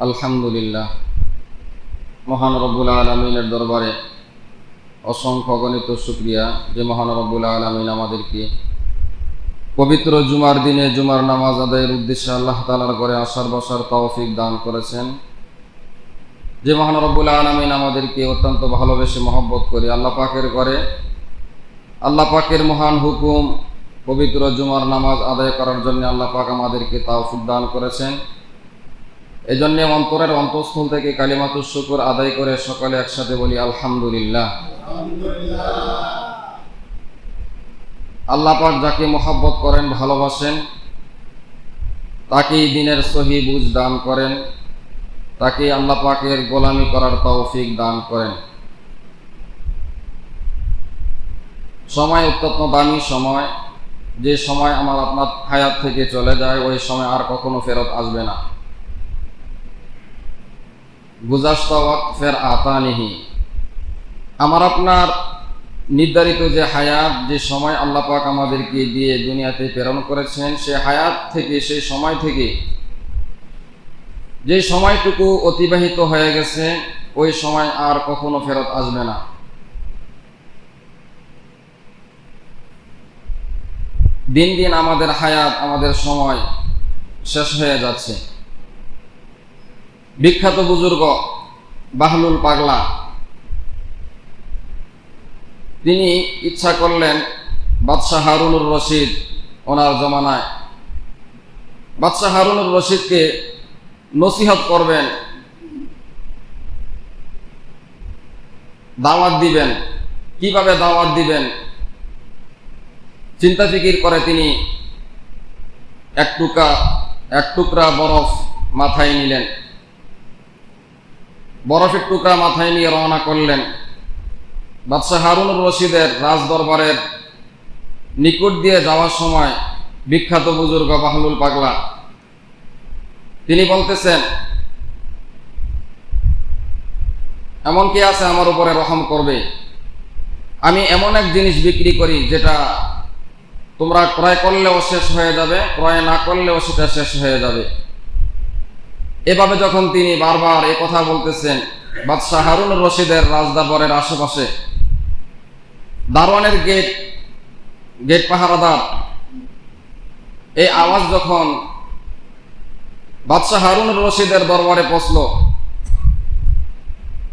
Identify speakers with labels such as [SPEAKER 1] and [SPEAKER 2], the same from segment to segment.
[SPEAKER 1] আলহামদুলিল্লাহ, মহান রব্বুল আলামিনের দরবারে অসংখ্য গণিত শুকরিয়া যে মহান রব্বুল আলামিন আমাদেরকে পবিত্র জুমার দিনে জুমার নামাজ আদায়ের উদ্দেশ্যে আল্লাহ তাআলার ঘরে আসার বসার তৌফিক দান করেছেন। যে মহান রব্বুল আলামিন আমাদেরকে অত্যন্ত ভালোবেসে মহব্বত করে আল্লাহ পাকের ঘরে আল্লাহ পাকের মহান হুকুম পবিত্র জুমার নামাজ আদায় করার জন্য আল্লাহ পাক আমাদেরকে তৌফিক দান করেছেন। এজন্য অন্তরের অন্তঃস্থল থেকে কালিমাতুশ শুকর আদায় করে সকলে একসাথে বলি আলহামদুলিল্লাহ। আল্লাহ পাক যাকে মহব্বত করেন, ভালোবাসেন, তাকেই দিনের সহি বুঝ দান করেন, তাকে আল্লাহ পাকের গোলামি করার তৌফিক দান করেন। সময় অত্যন্ত দামি সময়, যে সময় আমার আপনার হায়াত থেকে চলে যায় ওই সময় আর কখনো ফেরত আসবে না। গুজাশতা ওয়াক্ত ফের আতা নেহি, আমার আপনার নির্ধারিত যে হায়াত, যে সময় আল্লাহ পাক আমাদেরকে দিয়ে দুনিয়াতে প্রেরণ করেছেন, সে হায়াত থেকে, সেই সময় থেকে যে সময়টুকু অতিবাহিত হয়ে গেছে ওই সময় আর কখনো ফেরত আসবে না। দিন দিন আমাদের হায়াত, আমাদের সময় শেষ হয়ে যাচ্ছে। বিখ্যাত বুজুর্গ বাহলুল পাগলা তিনি ইচ্ছা করলেন বাদশাহ হারুনুর রশিদ, ওনার জমানায় বাদশাহ হারুনুর রশিদকে নসিহত করবেন, দাওয়াত দিবেন। কিভাবে দাওয়াত দিবেন চিন্তা ফিকির করে তিনি এক টুকরা বরফ মাথায় নিলেন, বরফের টুকরা মাথায় নিয়ে রওনা করলেন। বাদশাহ হারুনুর রশিদের রাজ দরবারের নিকট দিয়ে যাওয়ার সময় বিখ্যাত বুজুর্গ বাহলুল পাগলা তিনি বলতেছেন, এমন কি আছে আমার উপরে রহম করবে? আমি এমন এক জিনিস বিক্রি করি যেটা তোমরা ক্রয় করলেও শেষ হয়ে যাবে, ক্রয় না করলেও সেটা শেষ হয়ে যাবে। এভাবে যখন তিনি বারবার এই কথা বলতেছেন, বাদশাহ হারুনুর রশিদের রাজদরবারের আশেপাশে দারোয়ানের গেট পাহারাদার এই আওয়াজ যখন বাদশাহ হারুনুর রশিদের দরবারে পৌঁছল,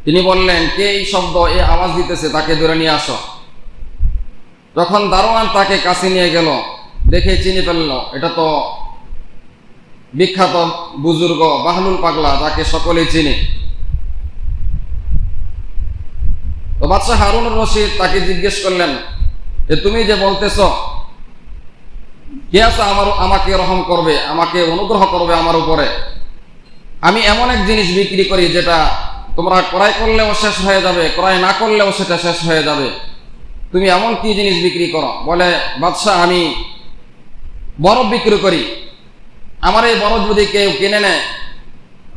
[SPEAKER 1] তিনি বললেন, কে এই শব্দ, এই আওয়াজ দিতেছে, তাকে ধরে নিয়ে আসো। যখন দারোয়ান তাকে কাছে নিয়ে গেল, দেখে চিনে ফেলল এটা তো বিখ্যাত বুজুর্গ বাহলুল পাগলা, যাকে সকলেই চিনে। তো বাদশাহ হারুনুর রশিদ তাকে জিজ্ঞেস করলেন যে তুমি যে বলতেছ কে আছে আমাকে রহম করবে, আমাকে অনুগ্রহ করবে আমার উপরে, আমি এমন এক জিনিস বিক্রি করি যেটা তোমরা ক্রয় করলেও শেষ হয়ে যাবে, ক্রয় না করলেও সেটা শেষ হয়ে যাবে, তুমি এমন কি জিনিস বিক্রি করো? বলে, বাদশাহ আমি বরফ বিক্রি করি, আমার এই বরফ যদি কেউ কিনে নেয়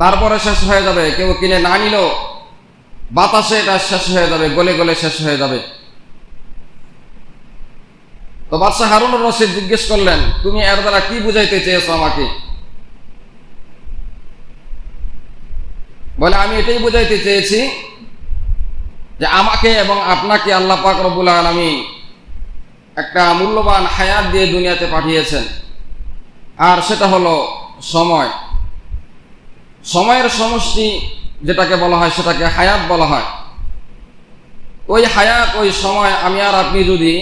[SPEAKER 1] তারপরে শেষ হয়ে যাবে, কেউ কিনে না নিলেও বাতাসে এটা শেষ হয়ে যাবে, গলে গলে শেষ হয়ে যাবে। তো বাদশাহ হারুনুর রশিদ জিজ্ঞেস করলেন, তুমি এর দ্বারা কি বুঝাইতে চেয়েছো আমাকে? বলে, আমি এটাই বুঝাইতে চেয়েছি যে আমাকে এবং আপনাকে আল্লাহ পাক রব্বুল আলামিন একটা মূল্যবান হায়াত দিয়ে দুনিয়াতে পাঠিয়েছেন, আর সেটা হলো সময়। সময়ের সমষ্টি যেটাকে বলা হয় সেটাকে হায়াত বলা হয়। ওই হায়াত, ওই সময় আমি আর আপনি যদি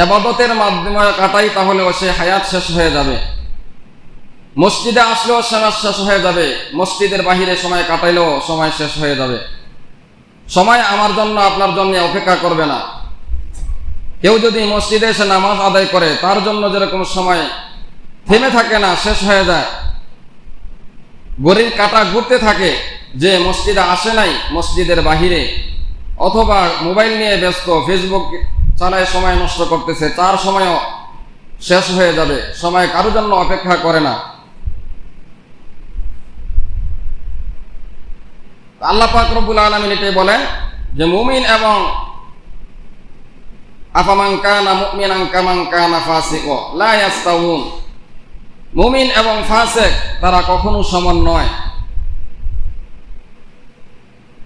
[SPEAKER 1] ইবাদতের মাধ্যমে কাটাই তাহলে সে হায়াত শেষ হয়ে যাবে। মসজিদে আসলেও সময় শেষ হয়ে যাবে, মসজিদের বাহিরে সময় কাটাইলেও সময় শেষ হয়ে যাবে। সময় আমার জন্য, আপনার জন্য অপেক্ষা করবে না। কেউ যদি মসজিদে এসে নামাজ আদায় করে, তার জন্য যেরকম সময় থেমে থাকে না, শেষ হয়ে যায়, ঘড়ির কাঁটা ঘুরতে থাকে, যে মসজিদে আসে নাই, মসজিদের বাহিরে অথবা মোবাইল নিয়ে ব্যস্ত, ফেসবুক চালায় সময় নষ্ট করতেছে, তার সময়ও শেষ হয়ে যাবে। সময় কারোর জন্য অপেক্ষা করে না। আল্লাহ পাক রব্বুল আলামিন এটাই বলেন যে মুমিন এবং আফামান কানা মুমিনান কামান কানা ফাসিকা লা ইয়াস্তাউন, মুমিন এবং ফাসিক তারা কখনো সমান নয়।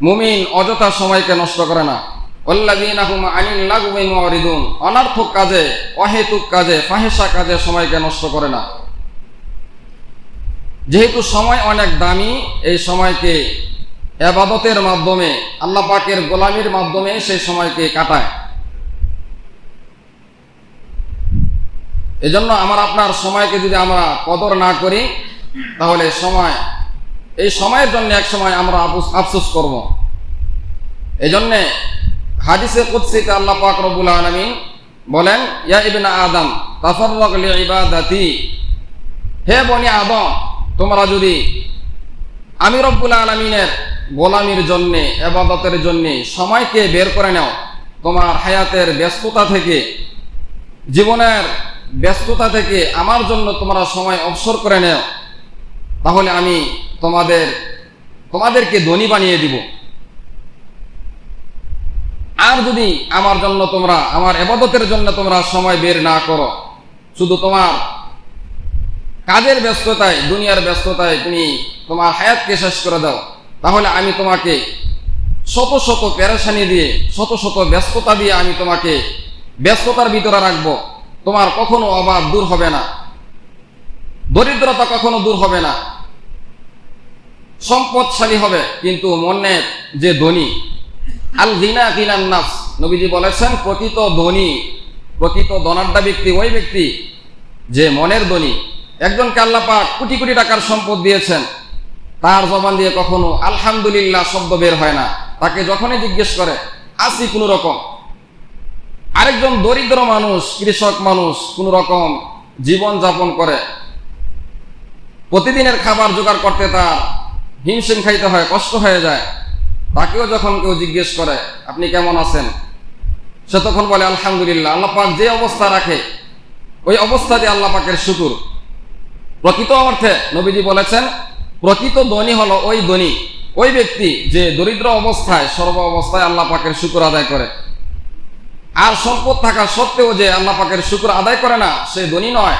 [SPEAKER 1] মুমিন অযথা সময়কে নষ্ট করে না। ওয়াল্লাযীনা হুম আনিল লাগওয়ি মুরিদুন, অনর্থক কাজে, অহেতুক কাজে, ফাহিশা কাজে সময়কে নষ্ট করে না। যেহেতু সময় অনেক দামি, এই সময়কে ইবাদতের মাধ্যমে, আল্লাহ পাকের গোলামির মাধ্যমে সেই সময়কে কাটায়। এজন্য আমার আপনার সময়কে যদি আমরা কদর না করি, তাহলে এই সময়ের জন্য এক সময় আমরা আফসোস করব। এজন্যে হাদিসে কুদসিতে আল্লাহ পাক রব্বুল আলামিন বলেন, ইয়া ইবনা আদম তাফাররাগ লিইবাদাতি, হে বনি আদম, তোমরা যদি আমি রব্বুল আলামিনের গোলামির জন্যে, ইবাদতের জন্যে সময়কে বের করে নাও, তোমার হায়াতের ব্যস্ততা থেকে, জীবনের ব্যস্ততা থেকে আমার জন্য তোমরা সময় অবসর করে নাও, তাহলে আমি তোমাদেরকে ধনী বানিয়ে দিব। আর যদি আমার জন্য তোমরা, আমার ইবাদতের জন্য তোমরা সময় বের না করো, শুধু তোমার কাজের ব্যস্ততায়, দুনিয়ার ব্যস্ততায় তুমি তোমার হায়াতকে শেষ করে দাও, তাহলে আমি তোমাকে শত শত পেরেশানি দিয়ে, শত শত ব্যস্ততা দিয়ে আমি তোমাকে ব্যস্ততার ভিতরে রাখবো। তোমার কখনো অভাব দূর হবে না, দরিদ্রতা কখনো দূর হবে না, সম্পদশালী হবে, কিন্তু মনের যে ধনী, আল গিনা গিনান নাফস, নবীজি বলেছেন প্রকৃত ধনী, প্রকৃত ধনাঢ্য ব্যক্তি ওই ব্যক্তি যে মনের ধনী। একজনকে আল্লাহ পাক কোটি কোটি টাকার সম্পদ দিয়েছেন, তার জবান দিয়ে কখনো আলহামদুলিল্লাহ শব্দ বের হয় না, তাকে যখনই জিজ্ঞেস করে আছি কোনো রকম। আরেকজন দরিদ্র মানুষ, কৃষক মানুষ, কোনো রকম জীবন যাপন করে, প্রতিদিনের খাবার জোগাড় করতে তার হিমশিম খাইতে হয়, কষ্ট হয়ে যায়, তাকেও যখন কেউ জিজ্ঞেস করে আপনি কেমন আছেন, সে তখন বলে আলহামদুলিল্লাহ। আল্লাহ পাক যে অবস্থা রাখে ওই অবস্থা দিয়ে আল্লাহ পাকের শুকর। প্রকৃত অর্থে নবীজি বলেছেন প্রকৃত ধনী হলো ওই ধনী, ওই ব্যক্তি যে দরিদ্র অবস্থায়, সর্ব অবস্থায় আল্লাহ পাকের শুকর আদায় করে। আর সম্পদ থাকা সত্ত্বেও যে আল্লাহ পাকের শুকর আদায় করে না, সে ধনী নয়।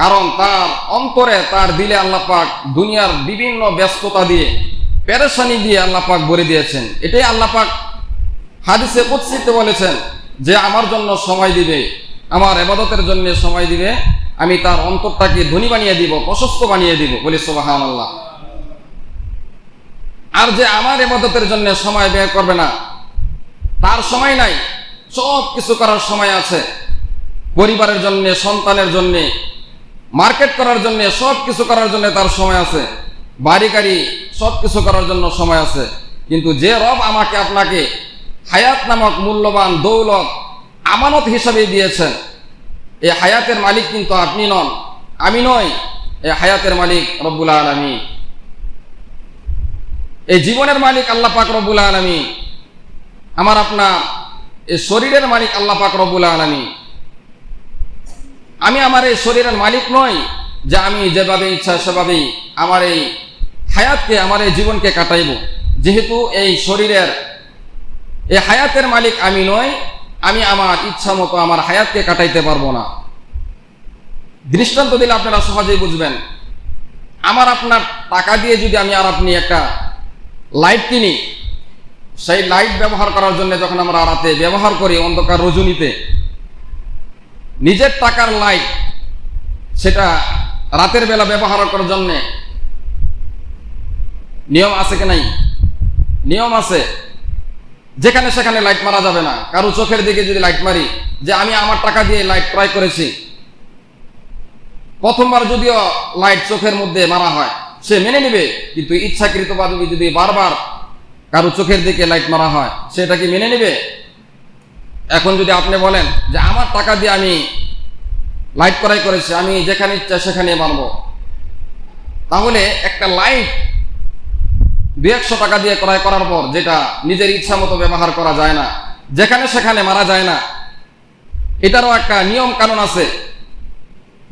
[SPEAKER 1] কারণ তার অন্তরে, তার দিলে আল্লাহ পাক দুনিয়ার বিভিন্ন ব্যস্ততা দিয়ে, পেরেশানি দিয়ে আল্লাহ পাক ভরে দিয়েছেন। এটাই আল্লাহ পাক হাদিসে কুদসিতে বলেছেন যে আমার জন্য সময় দিবে, আমার ইবাদতের জন্য সময় দিবে, আমি তার অন্তরটাকে ধনী বানিয়ে দিব, প্রশস্ত বানিয়ে দিব। বলি সুবহানাল্লাহ। আর যে আমার ইবাদতের জন্য সময় ব্যয় করবে না, তার সময় নাই। সব কিছু করার সময় আছে, পরিবারের জন্য, সন্তানের জন্য, মার্কেট করার জন্য, সব কিছু করার জন্য তার সময় আছে, বাড়ি গাড়ি সব কিছু করার জন্য সময় আছে। কিন্তু যে রব আমাকে আপনাকে হায়াত নামক মূল্যবান দৌলত আমানত হিসাবে দিয়েছেন, এই হায়াতের মালিক কিন্তু আপনি নন, আমি নই, এই হায়াতের মালিক রব্বুল আলামিন। এই জীবনের মালিক আল্লাহ পাক রব্বুল আলামিন। আমার আপনার এই শরীরের মালিক আল্লাহ পাক রব্বুল আলামিন। আমি আমার এই শরীরের মালিক নই যে আমি যেভাবে ইচ্ছা সেভাবেই আমার এই হায়াতকে, আমার এই জীবনকে কাটাইব। যেহেতু এই শরীরের, এই হায়াতের মালিক আমি নই, আমি আমার ইচ্ছা মতো আমার হায়াতকে কাটাইতে পারবো না। দৃষ্টান্ত দিলে আপনারা সহজেই বুঝবেন। আমার আপনার টাকা দিয়ে যদি আমি আর আপনি একটা লাইট কিনি, সেই লাইট ব্যবহার করার জন্য যখন আমরা রাতে ব্যবহার করি, অন্ধকার রজনীতে, নিজের টাকার লাইট সেটা রাতের বেলা ব্যবহার করার জন্য নিয়ম আছে কি নাই? নিয়ম আছে। যেখানে সেখানে লাইট মারা যাবে না। কারো চোখের দিকে যদি লাইট মারি, যে আমি আমার টাকা দিয়ে লাইট ক্রয় করেছি, প্রথমবার যদিও লাইট চোখের মধ্যে মারা হয় সে মেনে নেবে, কিন্তু ইচ্ছাকৃতভাবে যদি বারবার কারো চোখের দিকে লাইট মারা হয় সেটা কি মেনে নেবে? এখন যদি আপনি বলেন যে আমার টাকা দিয়ে আমি লাইট ক্রয় করেছি, আমি যেখানে ইচ্ছা সেখানে মারব, তাহলে একটা লাইট 200 টাকা দিয়ে ক্রয় করার পর যেটা নিজের ইচ্ছা মতো ব্যবহার করা যায় না, যেখানে সেখানে মারা যায় না, এটারও একটা নিয়ম কানুন আছে।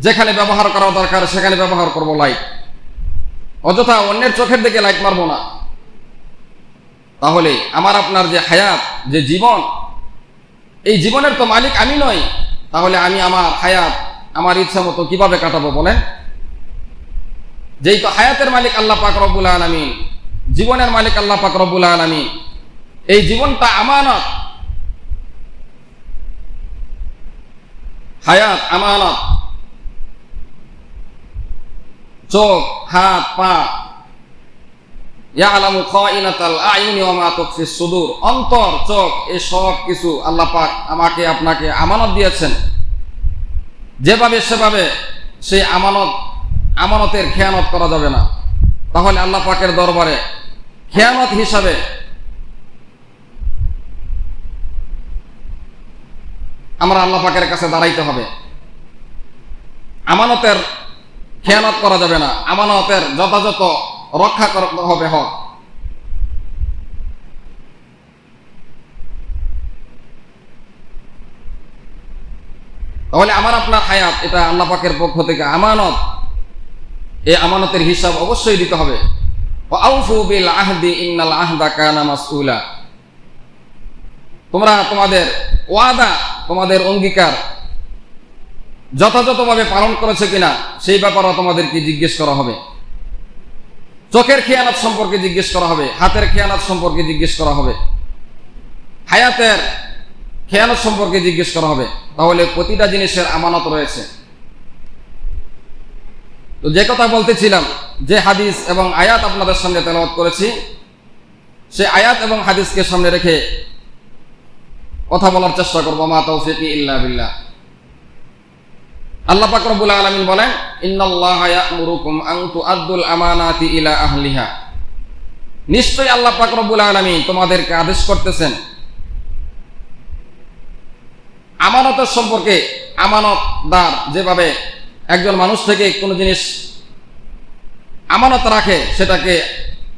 [SPEAKER 1] যেখানে ব্যবহার করা দরকার সেখানে ব্যবহার করব লাইট, অযথা অন্যের চোখের দিকে লাইট মারবো না। তাহলে আমার আপনার যে হায়াত, যে জীবন, এই জীবনের তো মালিক আমি নই। তাহলে আমি আমার হায়াত আমার ইচ্ছা মতো কিভাবে কাটাবো বলেন? যেই তো হায়াতের মালিক আল্লাহ পাক রব্বুল আলামিন, জীবনের মালিক আল্লাহ পাক রব্বুল আলামিন। এই জীবনটা আমানত, হায়াত আমানত। চোখ, হাত, পা, ইয়ালামু খাইনাতাল আয়ুনি ওয়া মা তুখফিস সুদূর, অন্তর, চোখ, এই সব কিছু আল্লাহ পাক আমাকে আপনাকে আমানত দিয়েছেন। যেভাবে সেভাবে সেই আমানতের খেয়ানত করা যাবে না। তাহলে আল্লাহ পাকের দরবারে খেয়ানত হিসাবে আমরা আল্লাহ পাকের কাছে দাঁড়াইতে হবে। আমানতের খেয়ানত করা যাবে না, আমানতের যথাযথ রক্ষা করতে হবে হক। তাহলে আমার আপনার হায়াত এটা আল্লাহ পাকের পক্ষ থেকে আমানত। এই আমানতের হিসাব অবশ্যই দিতে হবে। ওয়া আউফু বিল আহদি ইন্নাল আহদা কানা মাসউলা। তোমরা তোমাদের ওয়াদা, তোমাদের অঙ্গীকার যথাযথভাবে পালন করেছে কিনা সেই ব্যাপারেও তোমাদেরকে জিজ্ঞেস করা হবে। চোখের খেয়ানত সম্পর্কে জিজ্ঞেস করা হবে, হাতের খেয়ানত সম্পর্কে জিজ্ঞেস করা হবে, হায়াতের খেয়ানত সম্পর্কে জিজ্ঞেস করা হবে। তাহলে প্রতিটা জিনিসের আমানত রয়েছে। তো যে কথা বলতেছিলাম, যে হাদিস এবং আয়াত আপনাদের সামনে তেলাওয়াত করেছি, সে আয়াত এবং হাদিসকে সামনে রেখে কথা বলার চেষ্টা করব। মা তাওফীকি ইল্লা বিল্লাহ। আল্লাহ পাক রব্বুল আলামিন বলেন, ইন্নাল্লাহা ইয়া'মুরুকুম আন তু'আদ্দুল আমানাতি ইলা আহলিহা। নিশ্চয়ই আল্লাহ পাক রব্বুল আলামিন তোমাদেরকে আদেশ করতেছেন আমানতের সম্পর্কে। আমানতদার যেভাবে একজন মানুষ থেকে কোনো জিনিস আমানত রাখে সেটাকে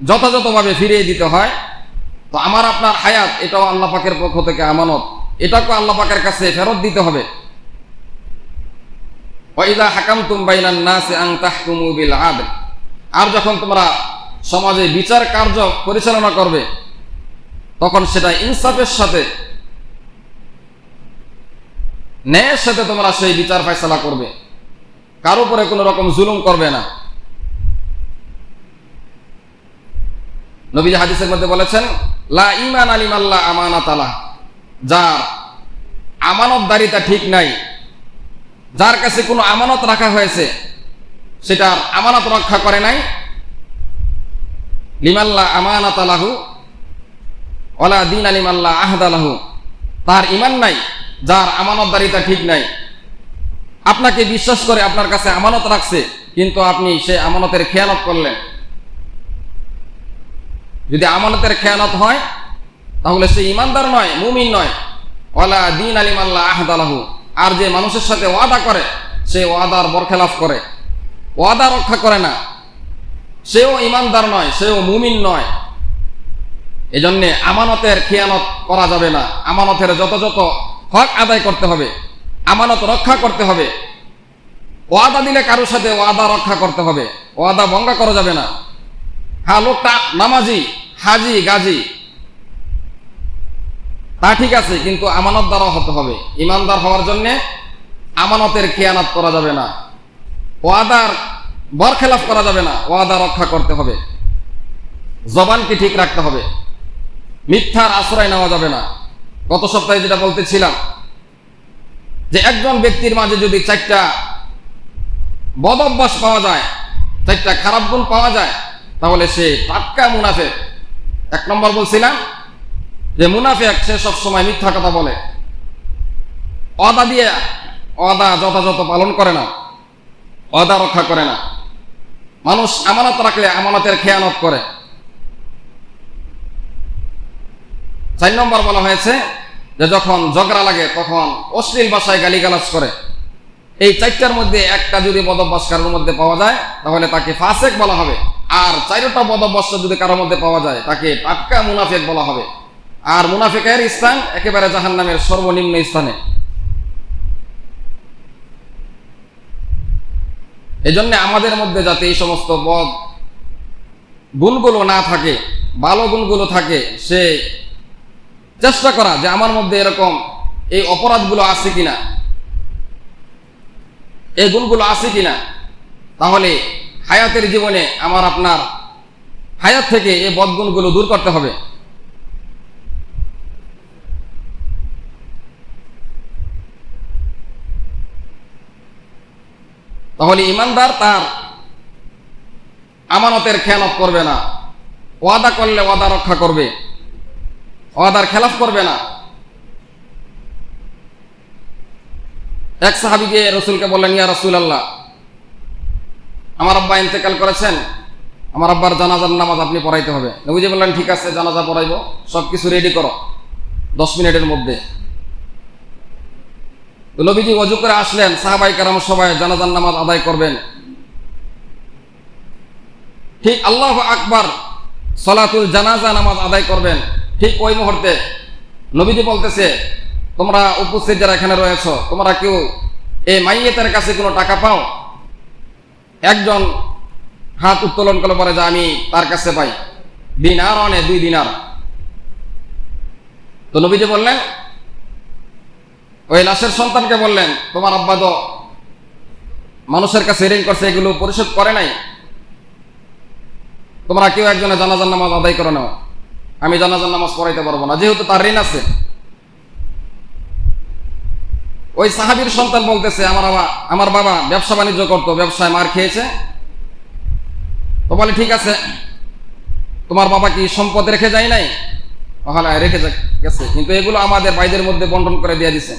[SPEAKER 1] যথাযথভাবে ফিরিয়ে দিতে হয়, তো আমার আপনার হায়াত এটাও আল্লাহ পাকের পক্ষ থেকে আমানত, এটাকে আল্লাহ পাকের কাছে ফেরত দিতে হবে। ওয়া ইযা হাকামতুম বাইনান নাসি আন তাহকুমু বিল আদল। আর যখন তোমরা সমাজে বিচার কার্য পরিচালনা করবে তখন সেটা ইনসাফের সাথে, ন্যায়ের সাথে তোমরা সেই বিচার ফয়সালা করবে, কারো উপরে কোনো রকম জুলুম করবে না। নবী হাদিসের মধ্যে বলেছেন, লা ঈমানা লিমান লা আমানাতা লাহ। যার আমানতদারিতা ঠিক নাই, যার কাছে কোনো আমানত রাখা হয়েছে সেটার আমানত রক্ষা করে নাই, লিমান লা আমানাতা লাহু ওয়ালা দীনা লিমান লা আহদা লাহু। তার ঈমান নাই, যার আমানতদারিতা ঠিক নাই। আপনাকে বিশ্বাস করে আপনার কাছে আমানত রাখছে, কিন্তু আপনি সেই আমানতের খেয়ানত করলেন। যদি আমানতের খেয়ানত হয় তাহলে সে ইমানদার নয়, মুমিন নয়। ওয়ালা দীন আলিমাল্লাহ আহদালাহু। আর যে মানুষের সাথে ওয়াদা করে সে ওয়াদার বরখেলাফ করে, ওয়াদা রক্ষা করে না, সেও ইমানদার নয়, সেও মুমিন নয়। এজন্য আমানতের খেয়ানত করা যাবে না। আমানতের যথাযথ হক আদায় করতে হবে, আমানত রক্ষা করতে হবে। ওয়াদা দিলে কারোর সাথে ওয়াদা রক্ষা করতে হবে, ওয়াদা ভঙ্গ করা যাবে না। হ্যাঁ, লোকটা নামাজি, হাজি, গাজী, তা ঠিক আছে, কিন্তু আমানতদারও হতে হবে। ইমানদার হওয়ার জন্য আমানতের খেয়ানত করা যাবে না, ওয়াদার বরখেলাফ করা যাবে না, ওয়াদা রক্ষা করতে হবে, জবানকে ঠিক রাখতে হবে, মিথ্যার আশ্রয় নেওয়া যাবে না। গত সপ্তাহে যেটা বলতেছিলাম যে একজন ব্যক্তির মাঝে যদি 4টা বদ অভ্যাস পাওয়া যায়, 4টা খারাপ গুণ পাওয়া যায়, তাহলে সে টাটকা মুনাফিক। 1 নম্বর বলছিলাম যে মুনাফিক সে সবসময় মিথ্যা কথা বলে, ওয়াদা দিয়ে ওয়াদা যথাযথ পালন করে না, ওয়াদা রক্ষা করে না। মানুষ আমানত রাখলে আমানতের খেয়ানত করে। 4 নম্বর বলা হয়েছে যে যখন ঝগড়া লাগে তখন অশ্লীল ভাষায় গালিগালাজ করে। এই 4টার মধ্যে একটা যদি বদভ্যাস কারোর মধ্যে পাওয়া যায় তাহলে তাকে ফাসিক বলা হবে। আর 4টা বদভ্যাস যদি কারোর মধ্যে পাওয়া যায় তাকে টাটকা মুনাফিক বলা হবে। আর মুনাফিকের স্থান একেবারে জাহান্নামের সর্বনিম্ন স্থানে। এজন্য আমাদের মধ্যে যাতে এই সমস্ত বদ গুণগুলো না থাকে, ভালো গুণগুলো থাকে, সে চেষ্টা করা যে আমার মধ্যে এরকম এই অপরাধগুলো আছে কিনা, এই গুণগুলো আছে কিনা। তাহলে হায়াতের জীবনে আমার আপনার হায়াত থেকে এই বদগুণগুলো দূর করতে হবে। তাহলে ইমানদার তার আমানতের খেয়ানত করবে না, ওয়াদা করলে ওয়াদা রক্ষা করবে, ওয়াদার খেলাফ করবে না। এক সাহাবী গিয়ে রাসূলকে বললেন, ইয়া রাসূলুল্লাহ, আমার আব্বা ইন্তেকাল করেছেন, আমার আব্বার জানাজার নামাজ আপনি পড়াইতে হবে। নবীজি বললেন, ঠিক আছে, জানাজা পড়াইব, সব কিছু রেডি করো 10 মিনিটের মধ্যে। তো নবীজি ওযু করে আসলেন, সাহাবায়ে কেরাম সবাই জানাজার নামাজ আদায় করবেন। ঠিক আল্লাহু আকবার সালাতুল জানাজা নামাজ আদায় করবেন, ঠিক ওই মুহূর্তে নবীজি বলতেছে, তোমরা উপস্থিত যারা এখানে রয়েছো, তোমরা কেউ এই মাইয়েতের কাছে কোনো টাকা পাও? একজন হাত উত্তোলন করলে পরে যে আমি তার কাছে পাই, দিনার অনে 2 দিনার। তো নবীজি বললেন, ওই লাশের সন্তানকে বললেন, তোমার আব্বা তো মানুষের কাছে ঋণ করছে, এগুলো পরিশোধ করে নাই, তোমরা কেউ একজনে জানাজার নামাজ আদায় করে নাও, আমি জানাজার নামাজ পড়াইতে পারবো না, যেহেতু তার ঋণ আছে। ওই সাহাবীর সন্তান বলতেছে, আমার বাবা ব্যবসা বাণিজ্য করতো, ব্যবসায় মার খেয়েছে। তো বলে, ঠিক আছে, তোমার বাবা কি সম্পদ রেখে যায় নাই? হ্যাঁ, রেখে গেছে, কিন্তু এগুলো আমাদের ভাইদের মধ্যে বন্টন করে দিয়ে দিছে।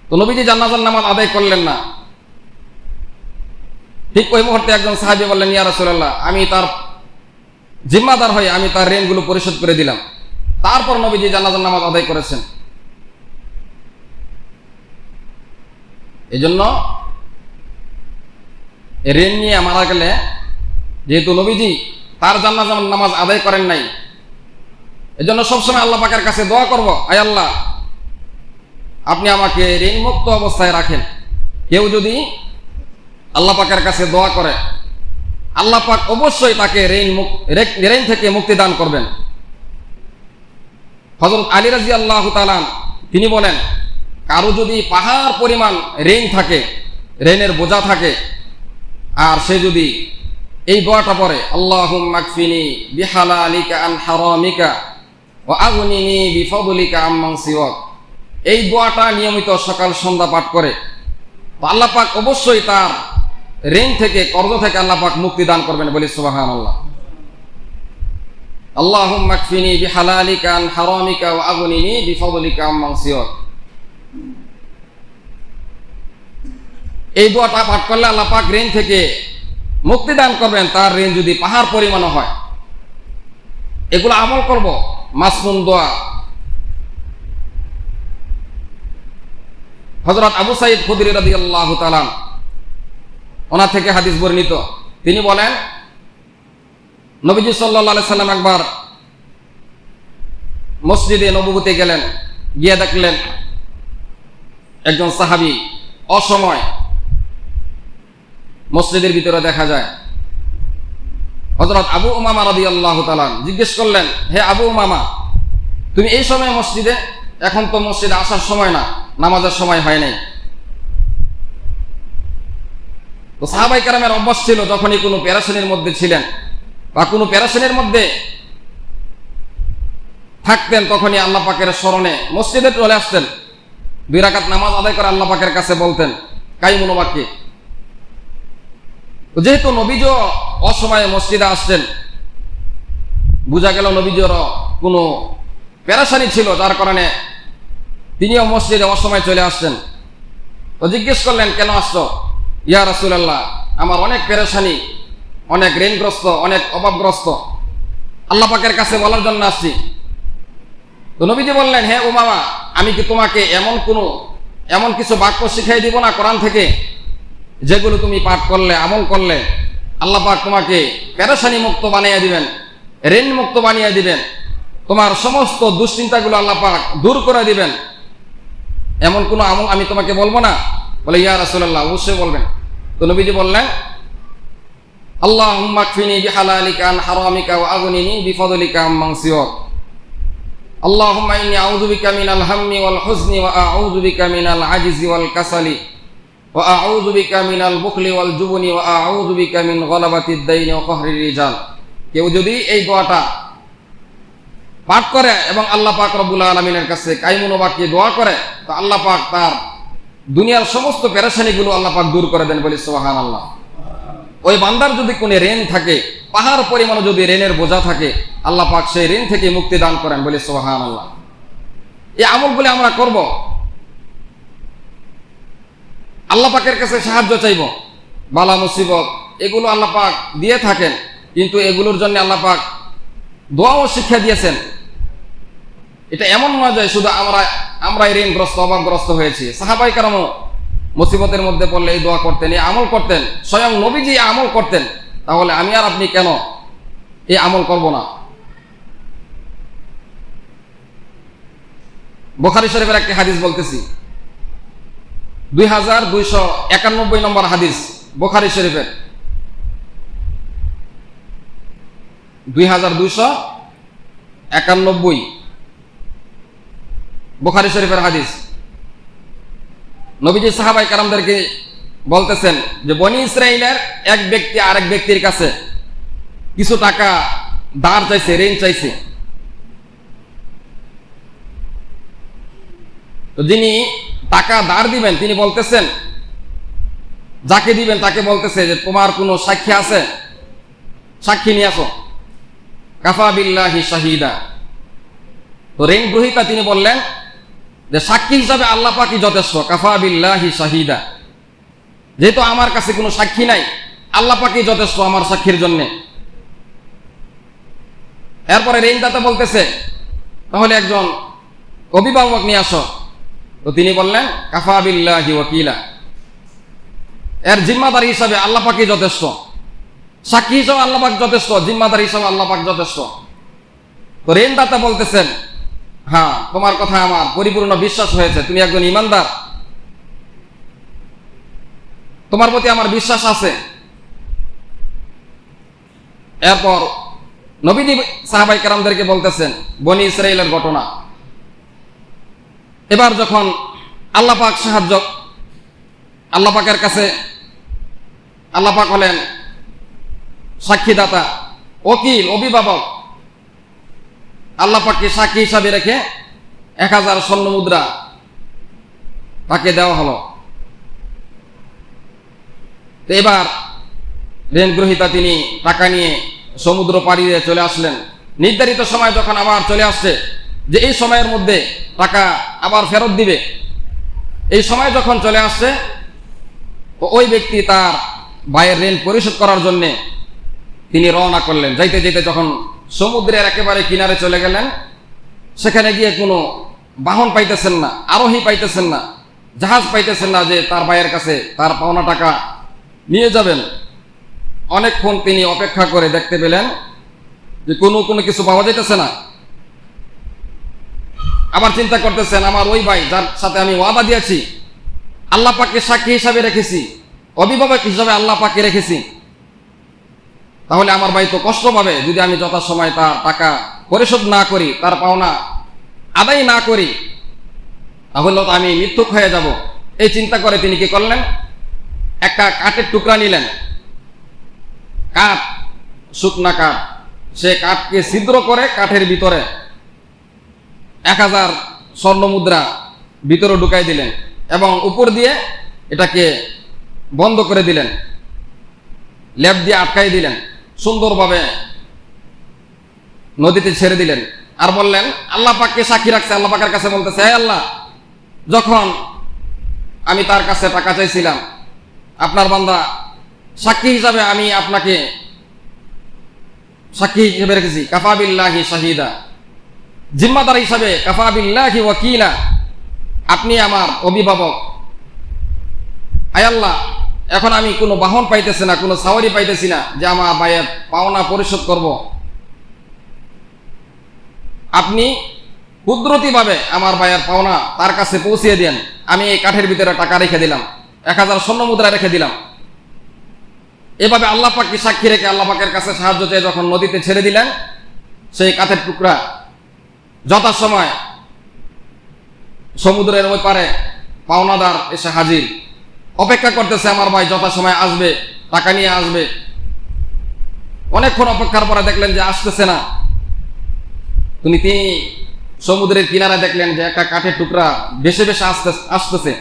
[SPEAKER 1] তো নবীজি জানাজার নামাজ আদায় করলেন না। ঠিক ওই মুহূর্তে একজন সাহাবী বললেন, ইয়া রাসূলুল্লাহ, আমি তার জিম্মাদার হয়ে আমি তার ঋণগুলো পরিশোধ করে দিলাম। তারপর নবীজি জানাজার নামাজ আদায় করেছেন। এই জন্য ঋণ নিয়ে মারা গেলে, যেহেতু নবীজি তার জানাজার নামাজ আদায় করেন নাই, এজন্য সবসময় আল্লাহ পাকের কাছে দোয়া করব, আয় আল্লাহ, আপনি আমাকে ঋণ মুক্ত অবস্থায় রাখেন। কেউ যদি আল্লাহ পাকের কাছে দোয়া করে, আল্লাহ পাক অবশ্যই তাকে ঋণ থেকে মুক্তি দান করবেন। হযরত আলী রাদিয়াল্লাহু তাআলা তিনি বলেন, কারো যদি পাহাড় পরিমাণ ঋণ থাকে, ঋণের বোঝা থাকে, আর সে যদি এই দোয়াটা পড়ে, আল্লাহুম্মা কফিনি বিহালালিকা আন হারামিকা ওয়া আগনিনি বিফদলিকা আম্মান সিওয়াক, এই দোয়াটা নিয়মিত সকাল সন্ধ্যা পাঠ করে, আল্লাহ পাক অবশ্যই তার ঋণ থেকে, কর্জ থেকে আল্লাহ পাক মুক্তি দান করবেন। বলি সুবহানাল্লাহ। আল্লাহুম্মা কফিনি বিহালালিকা আন হারামিকা ওয়া আগনিনি বিফদলিকা আম্মান সিওয়াক। এই দোয়াটা পাঠ করলে আল্লাহ পাক ঋণ থেকে মুক্তি দান করবেন, তার ঋণ যদি পাহাড় পরিমাণ হয়। এগুলো আমল করব, মাসনুন দোয়া। হযরত আবু সাঈদ খুদরি রাদিয়াল্লাহু তাআলা ওনার থেকে হাদিস বর্ণিত, তিনি বলেন, নবীজি সাল্লাল্লাহু আলাইহি সাল্লাম একবার মসজিদে নববীতে গেলেন, গিয়ে দেখলেন একজন সাহাবী অসময় মসজিদের ভিতরে দেখা যায়। হযরত আবু উমামা রাদিয়াল্লাহু তাআলা জিজ্ঞেস করলেন, হে আবু উমামা, তুমি এই সময় মসজিদে? এখন তো মসজিদে আসার সময় না, নামাজের সময় হয় নাই। তো সাহাবায়ে কেরামের অভ্যাস ছিল, যখনই কোনো পেরেশানির মধ্যে ছিলেন বা কোনো পেরেশানির মধ্যে থাকতেন, তখনই আল্লাহ পাকের স্মরণে মসজিদে চলে আসতেন, 2 রাকাত নামাজ আদায় করে আল্লাহ পাকের কাছে বলতেন কাইমুন বাকি। যেহেতু নবীজি অসময়ে মসজিদে আসছেন, বোঝা গেল নবীজির কোনো পেরেশানি ছিল, যার কারণে তিনিও মসজিদে অসময় চলে আসছেন। তো জিজ্ঞেস করলেন, কেন আসছো? ইয়া রাসূলুল্লাহ, আমার অনেক পেরেশানি, অনেক ঋণগ্রস্ত, অনেক অভাবগ্রস্ত, আল্লাহ পাকের কাছে বলার জন্য আসছি। তো নবীজি বললেন, হে উমামা, আমি কি তোমাকে এমন কিছু বাক্য শিখিয়ে দিব না কোরআন থেকে, যেগুলো তুমি পাঠ করলে, আমল করলে আল্লাহ পাক তোমাকে পেরেশানি মুক্ত বানিয়ে দিবেন, ঋণ মুক্ত বানিয়ে দিবেন, তোমার সমস্ত দুশ্চিন্তাগুলো আল্লাহ পাক দূর করে দিবেন। এমন কোনো আমল আমি তোমাকে বলবো না? বলে, ইয়া রাসূলুল্লাহ, অবশ্যই বলবেন। তো নবীজি বললেন, আল্লাহুম্মা কফিনি বিহালালিকা আন হারামিকা ওয়া আগনিনি বিফদলিকা আম্মান সিওয়াক। আল্লাহুম্মা ইন্নী আউযু বিকা মিনাল হাম্মি ওয়াল হুজনি ওয়া আউযু বিকা মিনাল আজিজি ওয়াল কাসালি ওয়া আউযু বিকা মিনাল বুখলি ওয়াল জুবনি ওয়া আউযু বিকা মিন গলাবাতিদ দাইনি ওয়া কাহরির রিজাল। কেউ যদি এই দোয়াটা পাঠ করে এবং আল্লাহ পাক রব্বুল আলামিনের কাছে কায়মনোবাক্যে দোয়া করে, তো আল্লাহ পাক তার দুনিয়ার সমস্ত পেরেশানিগুলো আল্লাহ পাক দূর করে দেন, বলি সুবহানাল্লাহ। ওই বান্দার যদি কোনো ঋণ থাকে, পাহাড় পরিমাণ যদি ঋণের বোঝা থাকে, আল্লাহ পাক সেই ঋণ থেকে মুক্তি দান করেন, বলি সুবহানাল্লাহ। এই আমলগুলো আমরা করব, আল্লাহ পাকের কাছে সাহায্য চাইব। বালা মুসিবত এগুলো আল্লাহ পাক দিয়ে থাকেন, কিন্তু এগুলোর জন্য আল্লাহ পাক দোয়াও শিক্ষা দিয়েছেন। এটা এমন নয় যে শুধু আমরাই ঋণগ্রস্ত, অভাবগ্রস্ত হয়েছি। সাহাবায়ে কেরামও মুসিবতের মধ্যে পড়লে এই দোয়া করতেন, এই আমল করতেন, স্বয়ং নবীজি আমল করতেন। তাহলে আমি আর আপনি কেন এই আমল করব না? বুখারী শরীফের একটি হাদিস বলতেছি, 2291 নম্বর হাদিস বুখারী শরীফের, 2291 বুখারী শরীফের হাদিস। নবীজি সাহাবায়ে কেরামদেরকে বলতেছেন যে বনি ইসরাইলের এক ব্যক্তি আরেক ব্যক্তির কাছে কিছু টাকা ধার চাইছে, ঋণ চাইছে। তো যিনি টাকা ধার দিবেন তিনি বলতেছেন, যাকে দিবেন তাকে বলতেছে যে তোমার কোনো সাক্ষী আছে? সাক্ষী নিয়ে আসো। কাফা বিল্লাহি শাহিদা। তো ঋণ গ্রহীতা তিনি বললেন যে সাক্ষী হিসাবে আল্লাহ পাকই যথেষ্ট। কাফা বিল্লাহি শাহিদা, যেহেতু আমার কাছে কোনো সাক্ষী নাই, আল্লাহ পাকই যথেষ্ট আমার সাক্ষীর জন্য। এরপরে ঋণদাতা বলতেছে তাহলে একজন অভিভাবক নিয়ে আসো। তো তিনি বললেন কাফা বিল্লাহি ওয়াকিলা, এর জিম্মাদারি হিসাবে আল্লাহ পাকই যথেষ্ট। সাক্ষী হিসাবে আল্লাহ পাক যথেষ্ট, জিম্মাদারি হিসাবে আল্লাহ পাক যথেষ্ট। তো ঋণদাতা বলতেছেন হ্যাঁ, তোমার কথা আমার পরিপূর্ণ বিশ্বাস হয়েছে, তুমি একজন ইমানদার, তোমার প্রতি আমার বিশ্বাস আছে। এরপর নবীজি সাহাবায়ে কেরামদেরকে বলতেছেন বনি ইসরাইলের ঘটনা। এবার যখন আল্লাহ পাক সাহায্য, আল্লাহ পাকের কাছে, আল্লাহ পাক হলেন সাক্ষীদাতা, ওকিল, অভিভাবক। আল্লাহ পাককে সাক্ষী হিসাবে রেখে 1000 স্বর্ণ মুদ্রা তাকে দেওয়া হলো। তো এবার ঋণ গ্রহীতা তিনি টাকা নিয়ে সমুদ্র পাড়ি দিয়ে চলে আসলেন। নির্ধারিত সময় যখন আবার চলে আসছে যে এই সময়ের মধ্যে টাকা আবার ফেরত দিবে, এই সময় যখন চলে আসছে, ওই ব্যক্তি তার ভাইয়ের ঋণ পরিশোধ করার জন্যে তিনি রওনা করলেন। যাইতে যাইতে যখন সমুদ্রের একেবারে কিনারে চলে গেলেন, সেখানে গিয়ে কোনো বাহন পাইতেছেন না, আরোহী পাইতেছেন না, জাহাজ পাইতেছেন না যে তার ভাইয়ের কাছে তার পাওনা টাকা নিয়ে যাবেন। অনেকক্ষণ তিনি অপেক্ষা করে দেখতে পেলেন যে কোনো কিছু পাওয়া যাইতেছে না। আবার চিন্তা করতেছেন আমার ওই ভাই যার সাথে আমি ওয়াদা দিয়েছি, আল্লাহ পাককে সাক্ষী হিসাবে রেখেছি, অভিভাবক হিসাবে আল্লাহ পাককে রেখেছি, তাহলে আমার ভাই তো কষ্ট পাবে যদি আমি যথাসময় তার টাকা পরিশোধ না করি, তার পাওনা আদায় না করি, তাহলে তো আমি মিথ্যুক হয়ে যাব। এই চিন্তা করে তিনি কি করলেন, একটা কাঠের টুকরা নিলেন, কাঠ, শুকনা কাঠ, সে কাঠকে ছিদ্র করে কাঠের ভিতরে 1000 স্বর্ণ মুদ্রা ভিতরে ঢুকাই দিলেন এবং উপর দিয়ে এটাকে বন্ধ করে দিলেন, লেপ দিয়ে আটকাই দিলেন, সুন্দরভাবে নদীতে ছেড়ে দিলেন। আর বললেন আল্লাহ পাককে সাক্ষী রাখছে, আল্লাহ পাকের কাছে বলতেছে হে আল্লাহ, যখন আমি তার কাছে টাকা চাইছিলাম, আপনার বান্দা সাক্ষী হিসাবে আমি আপনাকে সাক্ষী হিসেবে রেখেছি। কাফা বিল্লাহি শাহিদা, জিম্মাদার হিসাবে কাফা বিল্লাহি ওয়াকিলা, আপনি আমার অভিভাবক। আয় আল্লাহ, এখন আমি কোনো বাহন পাইতেছি না, কোনো সাওয়ারি পাইতেছি না যে আমার ভাইয়ের পাওনা পরিশোধ করব। আপনি কুদরতিভাবে আমার ভাইয়ের পাওনা তার কাছে পৌঁছিয়ে দেন। আমি এই কাঠের ভিতরে টাকা রেখে দিলাম, 1000 স্বর্ণ মুদ্রা রেখে দিলাম। এভাবে আল্লাহ পাককে সাক্ষী রেখে আল্লাহ পাকের কাছে সাহায্য চেয়ে যখন নদীতে ছেড়ে দিলেন, সেই কাঠের টুকরা যথাসময় সমুদ্রের ওই পারে পাওনাদার এসে হাজির। অপেক্ষা করতেছে আমার ভাই যথাসময় আসবে, টাকা নিয়ে আসবে। অনেকক্ষণ অপেক্ষার পরে দেখলেন যে আসতেছে না। তিনি সমুদ্রের কিনারে দেখলেন যে একটা কাঠের টুকরা ভেসে ভেসে আসতেছে।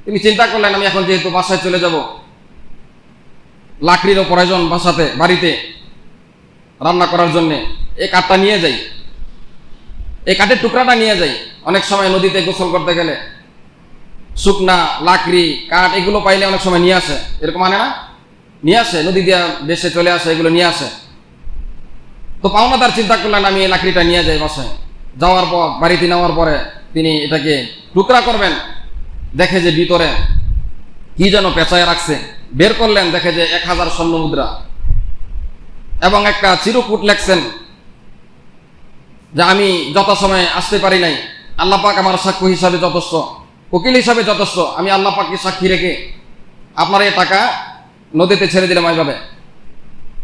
[SPEAKER 1] তিনি চিন্তা করলেন, আমি এখন যেহেতু বাসায় চলে যাব, লাকড়িরও প্রয়োজন বাড়িতে রান্না করার জন্য, এই কাঠটা নিয়ে যাই, এই কাঠের টুকরাটা নিয়ে যাই। অনেক সময় নদীতে গোসল করতে গেলে শুকনা লাকড়ি কাঠ এগুলো পাইলে অনেক সময় নিয়ে আসে, এরকম আনে না, নিয়ে আসে, নদী দিয়ে ভেসে চলে আসে, এগুলো নিয়ে আসে। তো পাওনাদার চিন্তা করলেন, আমি এই লাকড়িটা নিয়ে যাই বাসায়। যাওয়ার পর বাড়িতে নেওয়ার পরে তিনি এটাকে টুকরা করবেন, দেখে যে ভিতরে কি যেন পেঁচায় রাখছে। বের করলেন, দেখে যে 1000 স্বর্ণ মুদ্রা এবং একটা চিরকুট লেখছেন যে আমি যথাসময়ে আসতে পারি নাই, আল্লাহ পাক আমার সাক্ষ্য হিসাবে যথেষ্ট, উকিল হিসাবে যথেষ্ট, আমি আল্লাহ পাককে সাক্ষী রেখে আপনার এই টাকা নদীতে ছেড়ে দিলাম এইভাবে।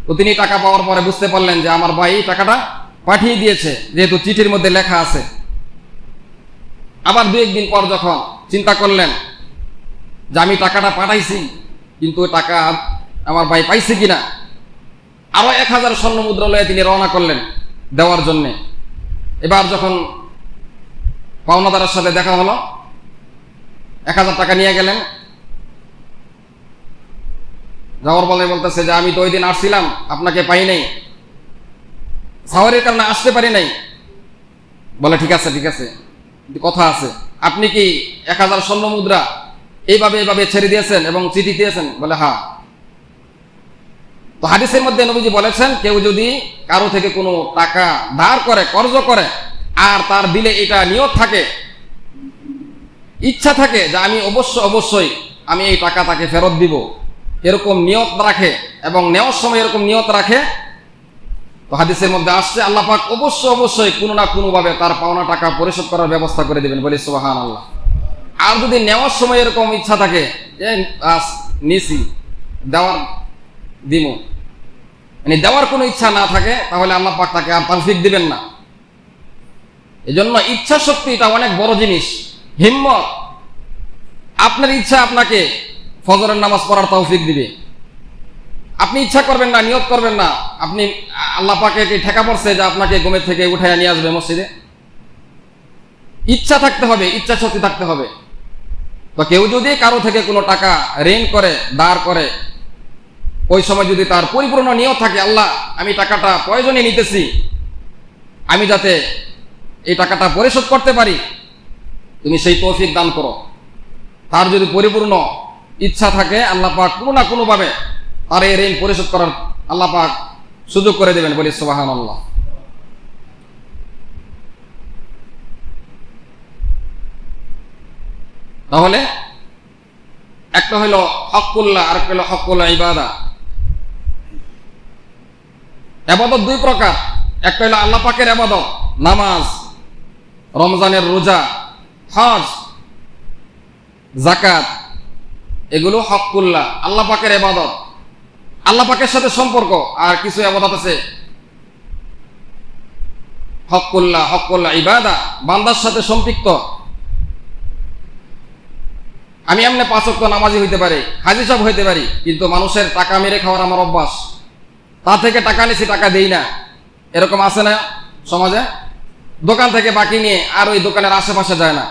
[SPEAKER 1] তো তিনি টাকা পাওয়ার পরে বুঝতে পারলেন যে আমার ভাই টাকাটা পাঠিয়ে দিয়েছে, যেহেতু চিঠির মধ্যে লেখা আছে। আবার 2-1 দিন পর যখন চিন্তা করলেন যে আমি টাকাটা পাঠাইছি, কিন্তু টাকা আমার ভাই পাইছে কিনা, আরো 1000 স্বর্ণ মুদ্রা লয়ে তিনি রওনা করলেন দেওয়ার জন্যে। এবার যখন পাওনাদারের সাথে দেখা হলো, 1000 টাকা নিয়ে গেলেন। যাওয়ার বলে বলতেছে যে আমি তো ওই দিন আসছিলাম, আপনাকে পাই নাই, সাওয়ারের কারণে আসতে পারি নাই। বলে ঠিক আছে ঠিক আছে, কথা আছে, আপনি কি 1000 স্বর্ণ মুদ্রা এইভাবে ছেড়ে দিয়েছেন এবং চিঠি দিয়েছেন? বলে হ্যাঁ। তো হাদিসের মধ্যে নবীজি বলেছেন, কেউ যদি কারো থেকে কোনো টাকা ধার করে, কর্জ করে, আর তার দিলে এটা নিয়ত থাকে, ইচ্ছা থাকে যে আমি অবশ্যই আমি এই টাকা তাকে ফেরত দিব, এরকম নিয়ত রাখে এবং নেওয়ার সময় এরকম নিয়ত রাখে, তো হাদিসের মধ্যে আসছে আল্লাহ পাক অবশ্যই কোনো না কোনো ভাবে তার পাওনা টাকা পরিশোধ করার ব্যবস্থা করে দিবেন। বলি সুবহানাল্লাহ। আর যদি নেওয়ার সময় এরকম ইচ্ছা থাকে যে নিছি দেওয়ার দিমু, মানে দেওয়ার কোনো ইচ্ছা না থাকে, তাহলে আল্লাহ পাক তাকে আর তৌফিক দিবেন না। এজন্য ইচ্ছা শক্তি এটা অনেক বড় জিনিস, হিম্মত। আপনার ইচ্ছা আপনাকে ফজরের নামাজ পড়ার তৌফিক দিবে। আপনি ইচ্ছা করবেন না, নিয়ত করবেন না, আপনি আল্লাহ পাকে কি ঠেকা পড়ছে যে আপনাকে ঘুমের থেকে উঠাইয়া নিয়ে আসবে মসজিদে? ইচ্ছা থাকতে হবে, ইচ্ছা শক্তি থাকতে হবে। তো কেউ যদি কারো থেকে কোনো টাকা ঋণ করে, দাঁড় করে, ওই সময় যদি তার পরিপূর্ণ নিয়ত থাকে, আল্লাহ আমি টাকাটা প্রয়োজনে নিতেছি, আমি যাতে এই টাকাটা পরিশোধ করতে পারি, তুমি সেই তৌফিক দান করো। তার যদি পরিপূর্ণ ইচ্ছা থাকে, আল্লাহ পাক কোনো না কোনো ভাবে তার এই ঋণ পরিশোধ করার আল্লাহ পাক সুযোগ করে দেবেন। বলি সুবহানাল্লাহ। তাহলে একটা হলো হকুল্লাহ, আর একটা হলো হকুল ইবাদা। ইবাদত 2 প্রকার, একটা হলো আল্লাহ পাকের ইবাদত, নামাজ, রমজানের রোজা, হজ, যাকাত, এগুলো হকুল্লাহ, আল্লাহ পাকের ইবাদত, আল্লাহ পাকের সাথে সম্পর্ক। আর কিছু ইবাদত আছে হকুল্লাহ, হকুল ইবাদা, বান্দার সাথে সম্পৃক্ত। আমি এমনি 5 ওয়াক্ত নামাজি হইতে পারি, হাজি সাহেব হইতে পারি, কিন্তু মানুষের টাকা মেরে খাওয়ার আমার অভ্যাস, তা থেকে টাকা নিছি, টাকা দেই না, এরকম আছে না সমাজে? দোকান থেকে বাকি নিয়ে আর ওই দোকানের আশেপাশে যায় না,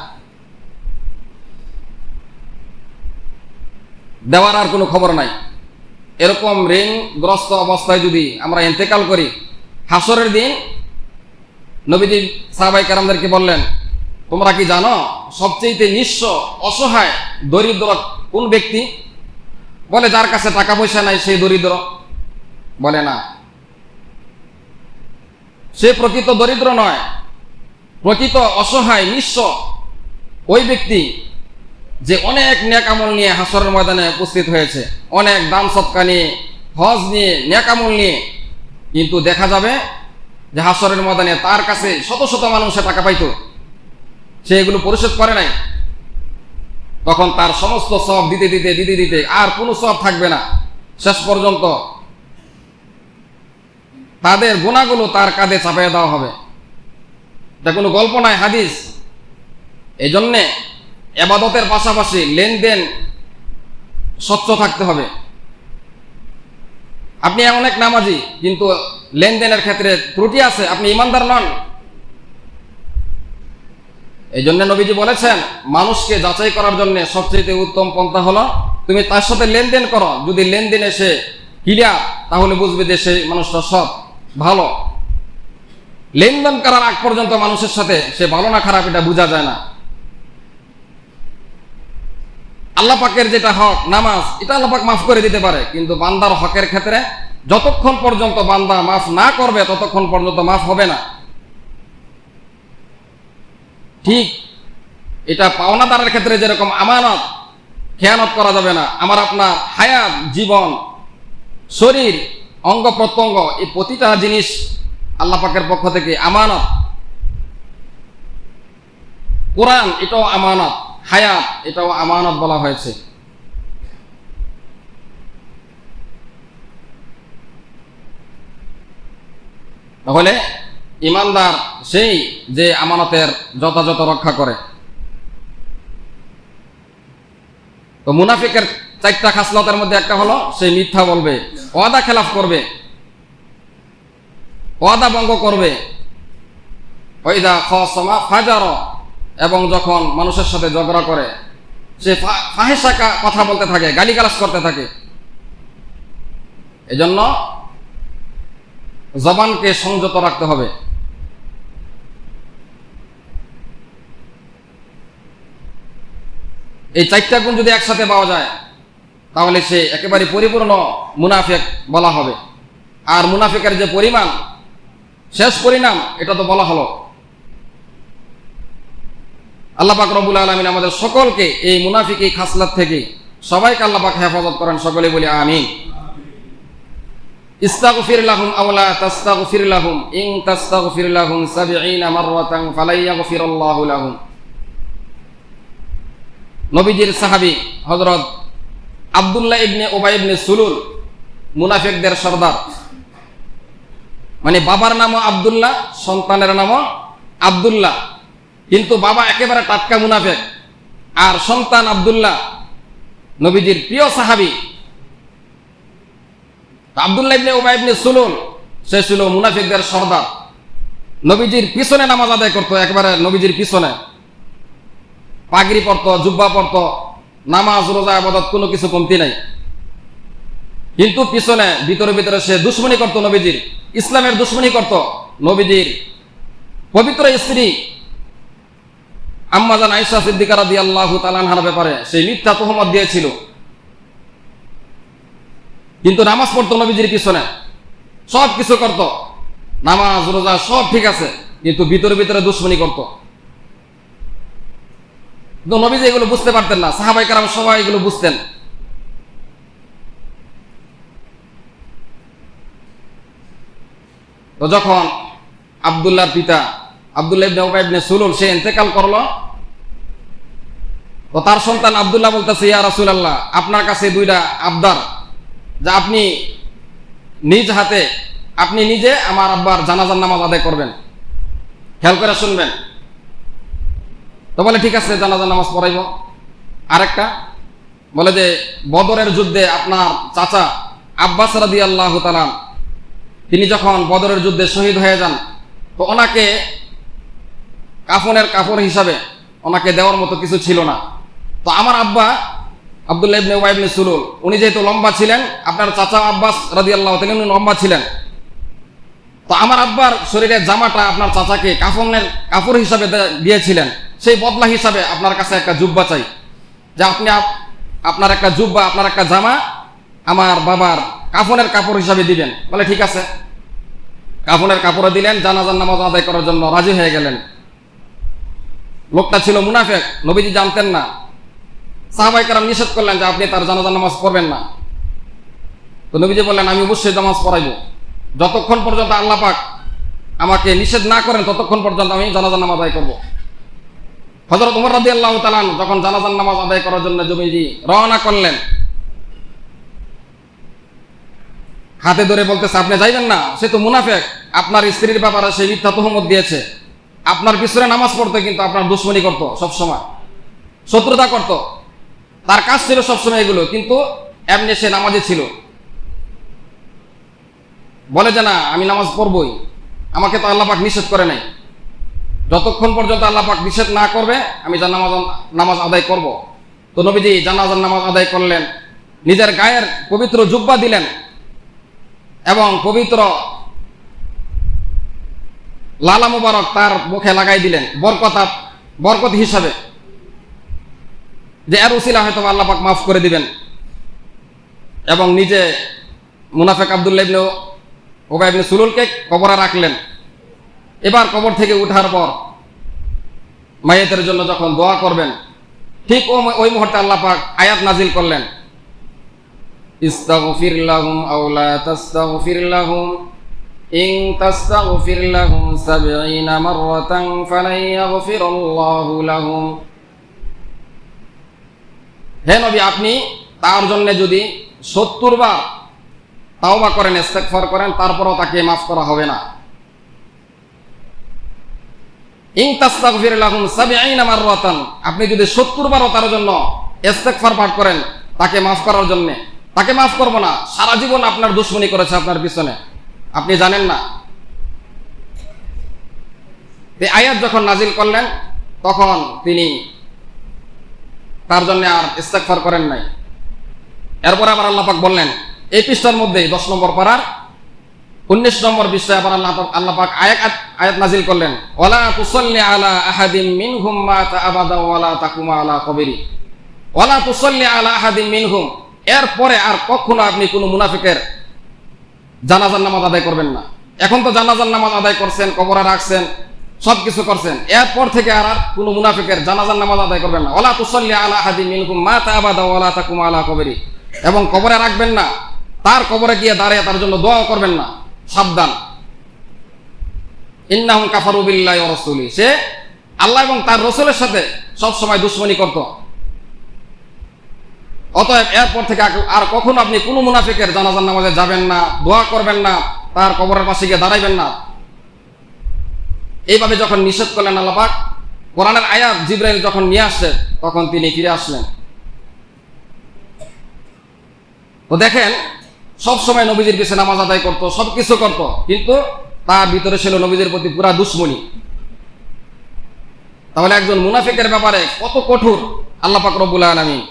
[SPEAKER 1] দেওয়ার আর কোনো খবর নাই। এরকম ঋণগ্রস্ত অবস্থায় যদি আমরা ইন্তেকাল করি, হাসরের দিন নবীজি সাহাবায়ে কেরামদেরকে বললেন, তোমরা কি জানো সবচেয়ে নিঃস্ব, অসহায়, দরিদ্র কোন ব্যক্তি? বলে যার কাছে টাকা পয়সা নাই সেই দরিদ্র। বলে না, সে প্রকৃত দরিদ্র নয়, প্রকৃত অসহায় নিঃস্ব ওই ব্যক্তি যে অনেক নেক আমল নিয়ে হাসরের ময়দানে উপস্থিত হয়েছে, অনেক দান সদকা নিয়ে, হজ নিয়ে, নেক আমল নিয়ে, কিন্তু দেখা যাবে যে হাসরের ময়দানে তার কাছে শত শত মানুষে টাকা পাইতো, সে এগুলো পরিশোধ করে নাই। তখন তার সমস্ত সব দিতে দিতে আর কোনো সব থাকবে না। শেষ পর্যন্ত তাদের গুনাহগুলো তার কাঁধে চাপিয়ে দেওয়া হবে। এটা কোনো গল্প নয়, হাদিস। এই জন্যে ইবাদতের পাশাপাশি লেনদেন স্বচ্ছ থাকতে হবে। আপনি অনেক নামাজি কিন্তু লেনদেনের ক্ষেত্রে ত্রুটি আছে, আপনি ইমানদার নন। এই জন্য নবীজি বলেছেন, মানুষকে যাচাই করার জন্য সবচেয়ে উত্তম পন্থা হলো তুমি তার সাথে লেনদেন করো। যদি লেনদেনে সে ক্লিয়ার, তাহলে বুঝবে যে সেই মানুষটা সৎ, ভালো। লেনদেন করার আগ পর্যন্ত মানুষের সাথে সে ভালো না খারাপ এটা বোঝা যায় না। আল্লাহ পাকের যেটা হক নামাজ, এটা আল্লাহ পাক মাফ করে দিতে পারে, কিন্তু বান্দার হকের ক্ষেত্রে যতক্ষণ পর্যন্ত বান্দা মাফ না করবে ততক্ষণ পর্যন্ত মাফ হবে না। ঠিক এটা পাওনাদারের ক্ষেত্রে যেরকম আমানত, খেয়ানত করা যাবে না। আমার আপনার হায়াত, জীবন, শরীর, অঙ্গ প্রত্যঙ্গ, এই প্রতিটা জিনিস আল্লাহ পাকের পক্ষ থেকে আমানত। কোরআন এটাও আমানত, হায়াত এটাও আমানত বলা হয়েছে। তাহলে ইমানদার সেই যে আমানতের যথাযথ রক্ষা করে। তো মুনাফিকের 4টা খাসলতের মধ্যে একটা হলো সে মিথ্যা বলবে, ওয়াদা খেলাফ করবে, ওয়াদা ভঙ্গ করবে, ওয়াইদা খাসামা ফাজার, এবং যখন মানুষের সাথে ঝগড়া করে সে ফাহিশা কথা বলতে থাকে, গালিগালাজ করতে থাকে। এজন্য জবানকে সংযত রাখতে হবে। এই 4টা গুণ যদি একসাথে পাওয়া যায় তাহলে সে একেবারে পরিপূর্ণ মুনাফিক বলা হবে। আর মুনাফিকের যে পরিমাণ, শেষ পরিণাম, এটা তো বলা হলো। আল্লাহ পাক রব্বুল আলামিন আমাদের সকলকে এই মুনাফিকি খাসলাত থেকে সবাইকে আল্লাহ পাক হেফাজত করেন। সকলে বলি আমিন। ইস্তাগফির লাহুম আও লা তাস্তাগফির লাহুম ইন তাস্তাগফির লাহুম 70 মাররাতান ফালাই ইয়াগফিরুল্লাহু লাহুম। নবীজির সাহাবী হযরত আব্দুল্লাহ ইবনে উবাই ইবনে সুলুল, মুনাফিকদের সর্দার। মানে বাবার নামও আব্দুল্লাহ, সন্তানের নামও আব্দুল্লাহ, কিন্তু বাবা একেবারে টাটকা মুনাফিক আর সন্তান আব্দুল্লাহ নবীজির প্রিয় সাহাবী। আব্দুল্লাহ ইবনে উবাই ইবনে সুলুল সে ছিল মুনাফিকদের সর্দার। নবীজির পিছনে নামাজ আদায় করতো, একেবারে নবীজির পিছনে পাগড়ি পরতো, জুব্বা পরতো, নামাজ রোজা ইবাদত কোনো কিছু কমতি নাই। কিন্তু পিছনে ভিতরে ভিতরে সে দুশ্মনী করতো, নবীজির ইসলামের দুশ্মনী করতো। নবীজির পবিত্র স্ত্রী আম্মা জান আয়েশা সিদ্দিকা রাদিয়াল্লাহু তাআলা আনহার ব্যাপারে সেই মিথ্যা তুহমত দিয়েছিল। কিন্তু নামাজ পড়তো নবীজির পিছনে, সব কিছু করত, নামাজ রোজা সব ঠিক আছে, কিন্তু ভিতরে ভিতরে দুশ্মনী করত। কিন্তু নবীজি এগুলো বুঝতে পারতেন না, সাহাবায়ে কেরাম সবাই এগুলো বুঝতেন। তো যখন আব্দুল্লাহর পিতা আব্দুল্লাহ ইবনে উবাই ইবনে সুলুল সে ইন্তেকাল করলো, তো তার সন্তান আব্দুল্লাহ বলতেছে, ইয়া রাসূলুল্লাহ, আপনার কাছে 2টা আবদার, যা আপনি নিজ হাতে আপনি নিজে আমার আব্বার জানাজার নামাজ আদায় করবেন, খেয়াল করে শুনবেন। তো বলে ঠিক আছে, জানাজার নামাজ পড়াইব। আরেকটা বলে যে বদরের যুদ্ধে আপনার চাচা আব্বাস রাদিয়াল্লাহু তাআলা তিনি যখন বদরের যুদ্ধে শহীদ হয়ে যান, তো ওনাকে কাফনের কাপড় হিসাবে ওনাকে দেওয়ার মতো কিছু ছিল না। তো আমার আব্বা আব্দুল্লাহ ইবনে উবাই ইবনে সুলুল উনি যেহেতু লম্বা ছিলেন, আপনার চাচা আব্বাস রাদিয়াল্লাহু তাআলা উনি লম্বা ছিলেন, তো আমার আব্বার শরীরের জামাটা আপনার চাচাকে কাফনের কাপড় হিসাবে দিয়েছিলেন, সেই বদলা হিসাবে আপনার কাছে একটা জুব্বা চাই, যে আপনি আপনার একটা জুব্বা, আপনার একটা জামা আমার বাবার কাফনের কাপড় হিসাবে দিবেন। বলে ঠিক আছে, কাফনের কাপড় দিলেন, জানাজার নামাজ আদায় করার জন্য রাজি হয়ে গেলেন। লোকটা ছিল মুনাফিক, নবীজি জানতেন না। সাহাবায়ে কেরাম নিষেধ করলেন যে আপনি তার জানাজার নামাজ পড়বেন না। তো নবীজি বললেন, আমি অবশ্যই নামাজ পড়াইব, যতক্ষণ পর্যন্ত আল্লাহ পাক আমাকে নিষেধ না করেন ততক্ষণ পর্যন্ত আমি জানাজার নামাজ আদায় করব। হযরত ওমর রাদিয়াল্লাহু তাআলা যখন জানাজার নামাজ আদায় করার জন্য নবীজি রওনা করলেন, হাতে ধরে বলতেছে, আপনি যাইবেন না, সে তো মুনাফিক, আপনার স্ত্রীর ব্যাপারে সে মিথ্যা তুহমত দিয়েছে, আপনার পিছনে নামাজ পড়তো কিন্তু আপনার দুশমনি করতো, সবসময় শত্রুতা করত। তার কাজ ছিল সবসময় এগুলো, কিন্তু এমনি সে নামাজে ছিল। বলে যে না, আমি নামাজ পড়বই, আমাকে তো আল্লাহ পাক নিষেধ করে নাই, যতক্ষণ পর্যন্ত আল্লাহ পাক নিষেধ না করবে আমি নামাজ আদায় করব। তো নবীজি জানাজার নামাজ আদায় করলেন, নিজের গায়ের পবিত্র জুব্বা দিলেন এবং পবিত্র লালা মুবারক তার মুখে লাগাই দিলেন বরকত হিসাবে, যে এর উসিলা হয়তো আল্লাহ পাক মাফ করে দিবেন। এবং নিজে মুনাফিক আব্দুল্লাহ ইবনে উবাই ইবনে সুলুলকে কবরে রাখলেন। এবার কবর থেকে উঠার পর মাইয়েতের জন্য যখন দোয়া করবেন, ঠিক ওই মুহূর্তে আল্লাহ পাক আয়াত নাজিল করলেন, ইস্তাগফির লাহুম আও লা তাস্তাগফির লাহুম ইন তাস্তাগফির লাহুম ৭০ মাররাতান ফালান ইয়াগফিরাল্লাহু লাহুম। হে নবী, আপনি তার জন্য যদি ৭০ বার তাওবা করেন, ইস্তেগফার করেন, তারপরও তাকে মাফ করা হবে না। ইন তাস্তাগফির লাহুম ৭০ মাররাতান, আপনি যদি ৭০ বারও তার জন্য ইস্তেগফার পাঠ করেন তাকে মাফ করার জন্য, তাকে মাফ করব না, সারা জীবন আপনার দুশমনি করেছে আপনার পিছনে, আপনি জানেন না। এই আয়াত যখন নাজিল করলেন তখন তিনি তার জন্য আর ইস্তেগফার করেন নাই। এরপর আবার আল্লাহ পাক বললেন, এই পৃষ্ঠার মধ্যে 10 নম্বর পারার 19 নম্বর পৃষ্ঠায় আবার আল্লাহ পাক আয়াত নাজিল করলেন, ওয়ালা তুসাল্লি আলা আহাদিম মিনহুম মাতা আবাদা ওয়ালা তাকুমা আলা কবরি, ওয়ালা তুসাল্লি আলা আহাদিম মিনহুম, এরপরে আর কখনো আপনি কোনো মুনাফিকের জানাজার নামাজ আদায় করবেন না। এখন তো জানাজার নামাজ আদায় করছেন, কবরে রাখছেন, সবকিছু করছেন, এরপর থেকে আর কোনো মুনাফিকের জানাজার নামাজ আদায় করবেন না। ওয়ালা তুসাল্লি আলা আহাদিম মিনহুম মাতা আবাদা ওয়ালা তাকুমা আলা কবরি, এবং কবরে রাখবেন না, তার কবরে গিয়ে দাঁড়িয়ে তার জন্য দোয়া করবেন না। সাবধান, ইন্নাহুম কাফারু বিল্লাহি ওয়া রাসূলিহি, সে আল্লাহ এবং তার রাসূলের সাথে সব সময় দুশমনি করত। অতএব এরপর থেকে আর কখনো আপনি কোনো মুনাফিকের জানাজার নামাজে যাবেন না, দোয়া করবেন না, তার কবরের পাশে গিয়ে দাঁড়াইবেন না। এইভাবে যখন নিষেধ করলেন আল্লাহ পাক, কোরআনের আয়াত জিবরাইল যখন নিয়ে আসছে তখন তিনি ফিরে আসলেন। তো দেখেন, সব সময় নবীজির পিছনে নামাজ আদায় করত, সবকিছু করত, কিন্তু তার ভিতরে ছিল নবীজির প্রতি পুরা দুশমনি। তাহলে একজন মুনাফিকের ব্যাপারে কত কঠোর আল্লাহ পাক রব্বুল আলামিন।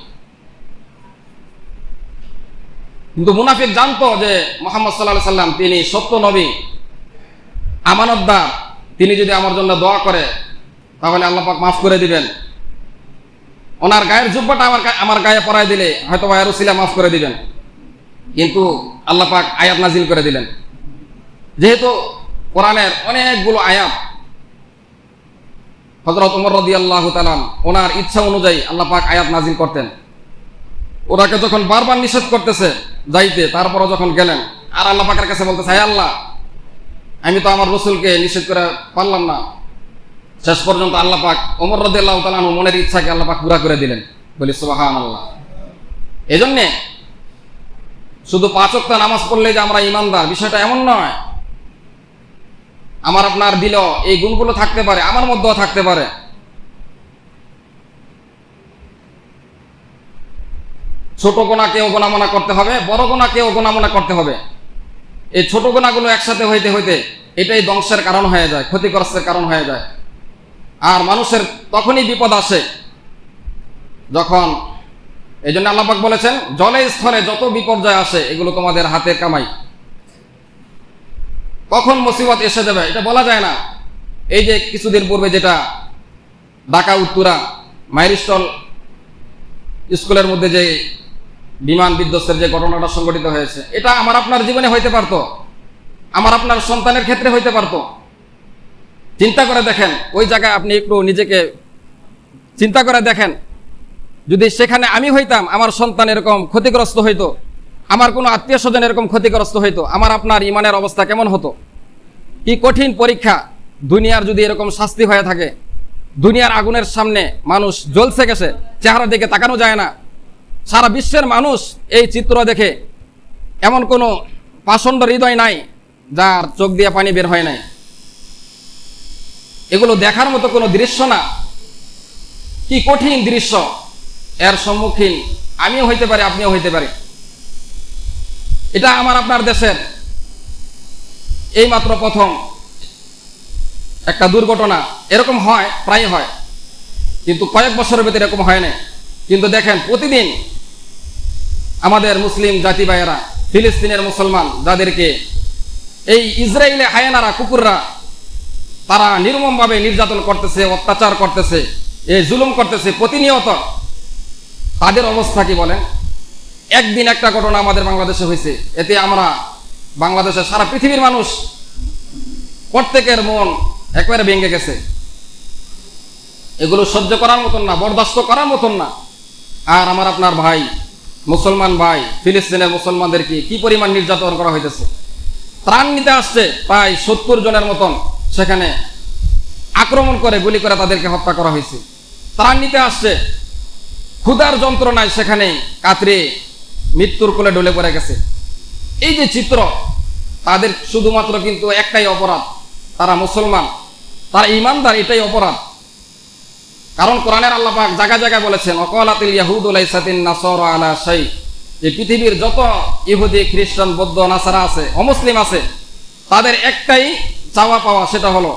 [SPEAKER 1] কিন্তু মুনাফিক জানতো যে মুহাম্মদ সাল্লাল্লাহু আলাইহি সাল্লাম তিনি সত্য নবী, আমানতদার, তিনি যদি আমার জন্য দোয়া করে তাহলে আল্লাহ পাক মাফ করে দিবেন। ওনার গায়ের জুব্বাটা আমার গায়ে পরায় দিলে হয়তো এর উসিলা মাফ করে দিবেন। কিন্তু আল্লাহ পাক আয়াত নাজিল করে দিলেন, যেহেতু কোরআনের অনেকগুলো আয়াত হযরত ওমর রাদিয়াল্লাহু তাআলা ওনার ইচ্ছা অনুযায়ী আল্লাহ পাক আয়াত নাজিল করতেন। ওনাকে যখন বারবার নিষেধ করতেছে যাইতে, তারপরও যখন গেলেন আর আল্লাহ পাকের কাছে বলতেছে, হে আল্লাহ, আমি তো আমার রাসূলকে নিষেধ করে পারলাম না। শেষ পর্যন্ত আল্লাহ পাক ওমর রাদিয়াল্লাহু তাআলা মনের ইচ্ছাকে আল্লাহ পাক পুরা করে দিলেন। বলি সুবহানাল্লাহ। এজন্য শুধু 5 ওয়াক্ত নামাজ পড়লে যে আমরা ইমানদার, বিষয়টা এমন নয়। আমার আপনার দিলেও এই গুণগুলো থাকতে পারে, আমার মধ্যেও থাকতে পারে। ছোট গোনাকেও গোনামনা করতে হবে, বড় গোনাকেও গোনামনা করতে হবে। এই ছোট গোনাগুলো একসাথে হইতে হইতে এটাই ধ্বংসের কারণ হয়ে যায়, ক্ষতিগ্রস্তের কারণ হয়ে যায়। আর মানুষের তখনই বিপদ আসে যখন, এই জন্য আল্লাহ পাক বলেছেন, জলে স্থলে যত বিপর্যয় আসে এগুলো তোমাদের হাতের কামাই। কখন মুসিবত এসে যাবে এটা বলা যায় না। এই যে কিছুদিন পূর্বে যেটা ঢাকা উত্তরা মাইলস্টন স্কুলের মধ্যে যে বিমান বিধ্বস্তের যে ঘটনাটা সংঘটিত হয়েছে, এটা আমার আপনার জীবনে হইতে পারতো, আমার আপনার সন্তানের ক্ষেত্রে হইতে পারতো। চিন্তা করে দেখেন, ওই জায়গায় আপনি একটু নিজেকে চিন্তা করে দেখেন, যদি সেখানে আমি হইতাম, আমার সন্তান এরকম ক্ষতিগ্রস্ত হইতো, আমার কোনো আত্মীয় স্বজন এরকম ক্ষতিগ্রস্ত হইতো, আমার আপনার ইমানের অবস্থা কেমন হতো? কি কঠিন পরীক্ষা। দুনিয়ার যদি এরকম শাস্তি হয়ে থাকে, দুনিয়ার আগুনের সামনে মানুষ জ্বলছে গেছে, চেহারা দিকে তাকানো যায় না। সারা বিশ্বের মানুষ এই চিত্র দেখে এমন কোনো পাষণ্ড হৃদয় নাই যার চোখ দিয়ে পানি বের হয় নাই। এগুলো দেখার মতো কোনো দৃশ্য না, কি কঠিন দৃশ্য। এর সম্মুখীন আমিও হইতে পারি, আপনিও হইতে পারি। এটা আমার আপনার দেশের এইমাত্র প্রথম একটা দুর্ঘটনা। এরকম হয়, প্রায় হয়, কিন্তু কয়েক বছরের ভিতরে এরকম হয় না। কিন্তু দেখেন, প্রতিদিন আমাদের মুসলিম জাতি ভাইয়েরা, ফিলিস্তিনের মুসলমান যাদেরকে এই ইসরায়েলে হায়ানারা, কুকুররা, তারা নির্মমভাবে নির্যাতন করতেছে, অত্যাচার করতেছে, এই জুলুম করতেছে প্রতিনিয়ত, তাদের অবস্থা কি বলেন? একদিন একটা ঘটনা আমাদের বাংলাদেশে হয়েছে, এতে আমরা বাংলাদেশের সারা পৃথিবীর মানুষ প্রত্যেকের মন একেবারে ভেঙে গেছে। এগুলো সহ্য করার মতন না, বরদাস্ত করার মতন না। আর আমার আপনার ভাই, মুসলমান ভাই, ফিলিস্তিনের মুসলমানদেরকে কি পরিমাণ নির্যাতন করা হইতেছে। ত্রাণ নিতে আসছে প্রায় 70 জনের মতন, সেখানে আক্রমণ করে, গুলি করে তাদেরকে হত্যা করা হয়েছে। ত্রাণ নিতে আসছে, ক্ষুধার যন্ত্রণায় সেখানে কাতরে মৃত্যুর কোলে ঢলে পড়ে গেছে। এই যে চিত্র, তাদের শুধুমাত্র কিন্তু একটাই অপরাধ, তারা মুসলমান, তারা ঈমানদার, এটাই অপরাধ। কারণ কোরআনের আল্লাহ পাক জায়গায় জায়গায় বলেছেন, ওয়াকালাতিল ইয়াহুদু লাইসাতিন নাসারা আলা শাই, যে পৃথিবীর যত ইহুদি, খ্রিস্টান, বৌদ্ধ, নাসারা আছে, অমুসলিম আছে, তাদের একটাই চাওয়া পাওয়া, সেটা হলো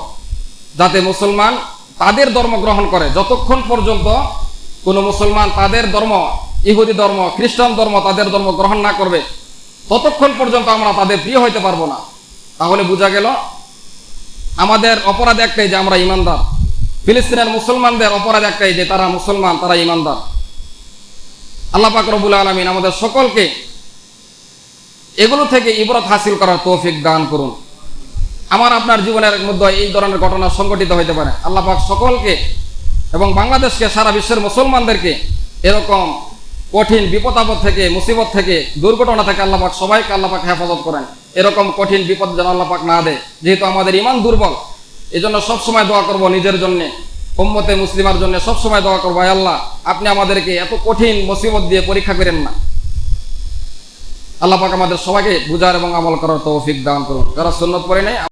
[SPEAKER 1] যাতে মুসলমান তাদের ধর্ম গ্রহণ করে। যতক্ষণ পর্যন্ত কোনো মুসলমান তাদের ধর্ম, ইহুদি ধর্ম, খ্রিস্টান ধর্ম, তাদের ধর্ম গ্রহণ না করবে, ততক্ষণ পর্যন্ত আমরা তাদের প্রিয় হইতে পারবো না। তাহলে বোঝা গেল আমাদের অপরাধ একটাই, যে আমরা ঈমানদার। ফিলিস্তিনের মুসলমানদের অপরাধ একটাই, যে তারা মুসলমান, তারা ঈমানদার। আল্লাহ পাক রব্বুল আলামিন আমাদের সকলকে এগুলো থেকে ইবরত হাসিল করার তৌফিক দান করুন। আমার আপনার জীবনের মধ্যে এই ধরনের ঘটনা সংঘটিত হইতে পারে। আল্লাহ পাক সকলকে এবং বাংলাদেশকে, সারা বিশ্বের মুসলমানদেরকে এরকম কঠিন বিপদ আপদ থেকে, মুসিবত থেকে, দুর্ঘটনা থেকে আল্লাহ পাক সবাইকে আল্লাহ পাক হেফাজত করেন। এরকম কঠিন বিপদ যেন আল্লাহ পাক না দেয়, যেহেতু আমাদের ঈমান দুর্বল। এই জন্য সবসময় দোয়া করবো নিজের জন্য, উম্মতে মুসলিমার জন্য সবসময় দোয়া করবো, আয় আল্লাহ আপনি আমাদেরকে এত কঠিন মুসিবত দিয়ে পরীক্ষা করেন না। আল্লাহ পাক আমাদের সবাইকে বুঝার এবং আমল করার তৌফিক দান করুন। যারা সুন্নত পড়ে নেই